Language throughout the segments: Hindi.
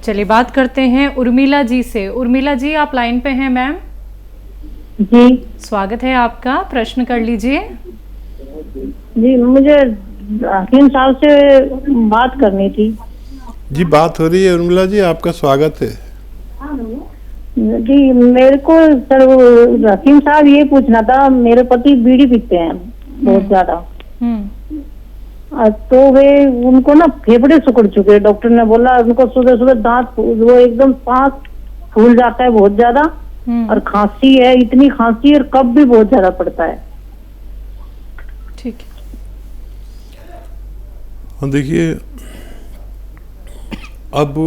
चलिए बात करते हैं उर्मिला जी से। उर्मिला जी आप लाइन पे हैं मैम? जी स्वागत है आपका, प्रश्न कर लीजिए। जी, मुझे हकीम साहब से बात करनी थी। जी बात हो रही है उर्मिला जी, आपका स्वागत है। जी मेरे को सर वो हकीम साहब ये पूछना था, मेरे पति बीड़ी पीते हैं बहुत ज्यादा। तो वे उनको ना फेफड़े सिकुड़ चुके, डॉक्टर ने बोला उनको सुबह सुबह दांत वो एकदम सांस फूल जाता है बहुत ज्यादा, और खांसी है, इतनी खांसी और कफ भी बहुत ज्यादा पड़ता है। ठीक है। हाँ देखिए, अब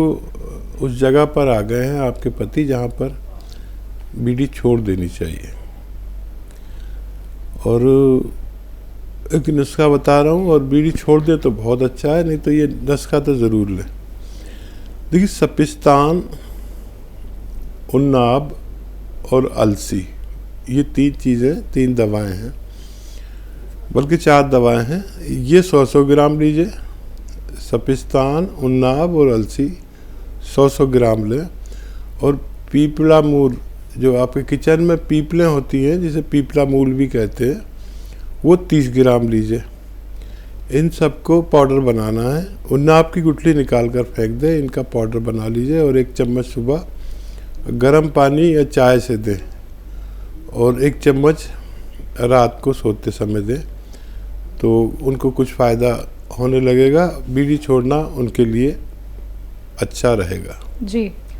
उस जगह पर आ गए हैं आपके पति जहाँ पर बीड़ी छोड़ देनी चाहिए, और एक नुस्खा बता रहा हूँ, और बीड़ी छोड़ दे तो बहुत अच्छा है, नहीं तो ये नुस्खा तो ज़रूर लें। देखिए सपिस्तान, उन्नाब और अलसी, ये 3 चीज़ें, 3 दवाएं हैं, बल्कि 4 दवाएं हैं। ये 100-100 ग्राम लीजिए। सपिस्तान, उन्नाब और अलसी 100-100 ग्राम लें। और पीपला मूल, जो आपके किचन में पीपलें होती हैं जिसे पीपला मूल भी कहते हैं, वो 30 ग्राम लीजिए। इन सबको पाउडर बनाना है। उन्नाब की गुठली निकाल कर फेंक दें, इनका पाउडर बना लीजिए और 1 चम्मच सुबह गर्म पानी या चाय से दें, और 1 चम्मच रात को सोते समय दें, तो उनको कुछ फ़ायदा होने लगेगा। बीड़ी छोड़ना उनके लिए अच्छा रहेगा। जी।